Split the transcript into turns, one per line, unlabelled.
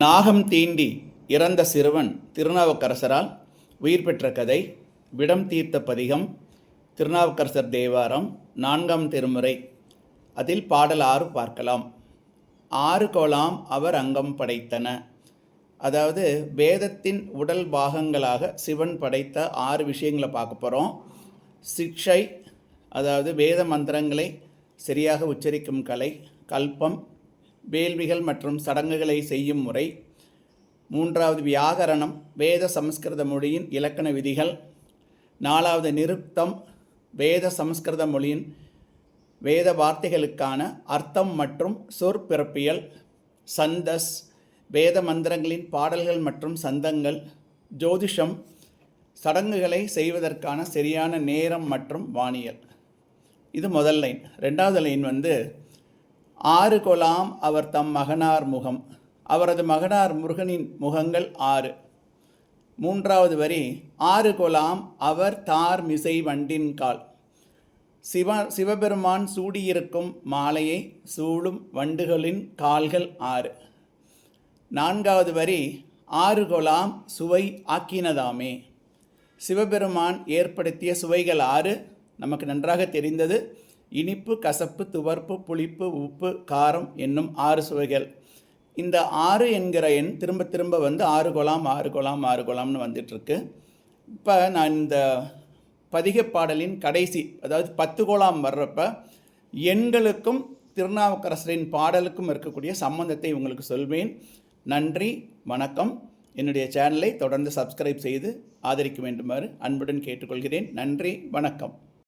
நாகம் தீண்டி இறந்த சிறுவன் திருநாவுக்கரசரால் உயிர் பெற்ற கதை. விடம் தீர்த்த பதிகம். திருநாவுக்கரசர் தேவாரம் 4ஆம் திருமுறை. அதில் பாடல் 6 பார்க்கலாம். 6 கோலாம் அவர் அங்கம் படைத்தன. அதாவது வேதத்தின் உடல் பாகங்களாக சிவன் படைத்த 6 விஷயங்களை பார்க்க போகிறோம். சிக்ஷை, அதாவது வேத மந்திரங்களை சரியாக உச்சரிக்கும் கலை. கல்பம், வேள்விகள் மற்றும் சடங்குகளை செய்யும் முறை. 3வது வியாகரணம், வேத சமஸ்கிருத மொழியின் இலக்கண விதிகள். 4வது நிருக்தம், வேத சமஸ்கிருத மொழியின் வேத வார்த்தைகளுக்கான அர்த்தம் மற்றும் சொற்பிறப்பியல். சந்தஸ், வேத மந்திரங்களின் பாடல்கள் மற்றும் சந்தங்கள். ஜோதிஷம், சடங்குகளை செய்வதற்கான சரியான நேரம் மற்றும் வானியல். இது முதல் லைன். 2வது லைன் 6 கொலாம் அவர் தம் மகனார் முகம். அவரது மகனார் முருகனின் முகங்கள் 6. 3வது வரி 6 கொலாம் அவர் தார் மிசை வண்டின் கால். சிவபெருமான் சூடியிருக்கும் மாலையை சூடும் வண்டுகளின் கால்கள் 6. 4வது வரி 6 கொலாம் சுவை ஆக்கினதாமே. சிவபெருமான் ஏற்படுத்திய சுவைகள் 6 நமக்கு நன்றாக தெரிந்தது. இனிப்பு, கசப்பு, துவர்ப்பு, புளிப்பு, உப்பு, காரம் என்னும் 6 சுவைகள். இந்த 6 என்கிற எண் திரும்ப திரும்ப 6 கொலாம் 6 கொலாம் 6 கொலாம்னு வந்துட்டுருக்கு. இப்போ நான் இந்த பதிகப்பாடலின் கடைசி, அதாவது 10 கோலாம் வர்றப்ப எண்களுக்கும் திருநாவுக்கரசரின் பாடலுக்கும் இருக்கக்கூடிய சம்பந்தத்தை உங்களுக்கு சொல்வேன். நன்றி, வணக்கம். என்னுடைய சேனலை தொடர்ந்து சப்ஸ்கிரைப் செய்து ஆதரிக்க வேண்டுமாறு அன்புடன் கேட்டுக்கொள்கிறேன். நன்றி, வணக்கம்.